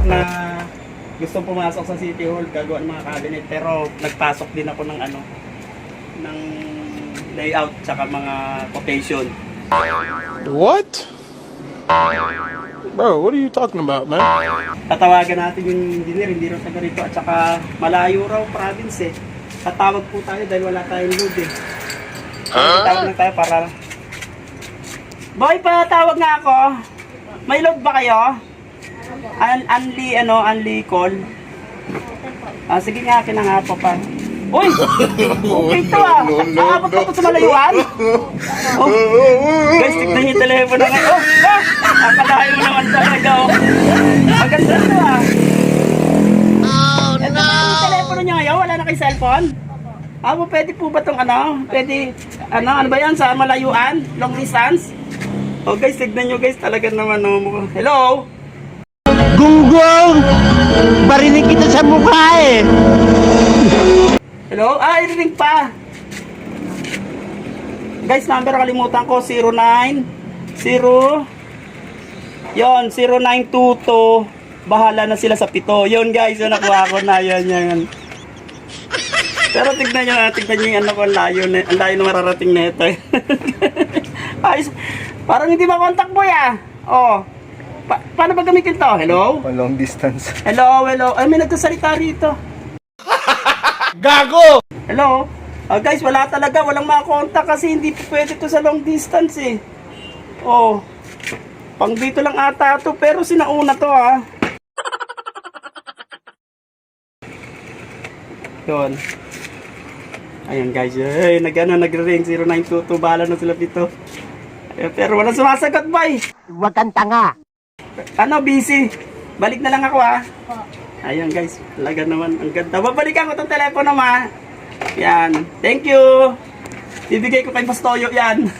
na gustong pumasok sa City Hall, gagawa ng mga cabinet. Pero nagpasok din ako ng ano, ng layout tsaka mga quotation. What? Bro, what are you talking about, man? Tatawagan natin yung engineer, hindi raw taga rito. At saka malayo raw province eh. Tatawag po tayo dahil wala tayong load eh. Tawag lang tayo para... Boy, patawag nga ako. May load ba kayo? Unli call. Sige nga, akin na nga po pa. Uy! Okay to ah! Aabot pa po sa malayuan? Oh. Guys, tignan niyo yung telepono nga. Oh! Akalain mo naman talaga oh. Maganda to ah. Ito na yung telepono niya ngayon? Wala na kayo cellphone? Pwede po ba itong ano? Pwede, ano ba yan sa malayuan? Long distance? Oh guys, tignan nyo guys. Talaga naman oh. Hello? Gunggong! Barinig kita sa mukha eh! Hello? Irinig pa! Guys, number kalimutan ko, 0922. Bahala na sila sa 7. Yun guys, yun nakuha ko na. Yan. Pero tignan nyo yung ano ko, ang layo na mararating na ito. Ayos, parang hindi makontak boy ah. Oh. Paano ba gamitin to? Hello? Long distance. Hello. Ay, may nagsasalita rito. Gago! Hello? Guys, wala talaga. Walang makakontak kasi hindi pwede to sa long distance eh. Oh. Pang dito lang ata to. Pero sinauna to ah. Yun. Ayan guys. Ay, nagre-ring 0922. Bahala na sila dito. Pero walang sumasagot boy. Huwag kang tanga! Busy. Balik na lang ako ah. Ayan guys, talaga naman ang ganda. Babalikan ko tong telepono ma. Yan. Thank you. Bibigay ko kay Pastoyo yan.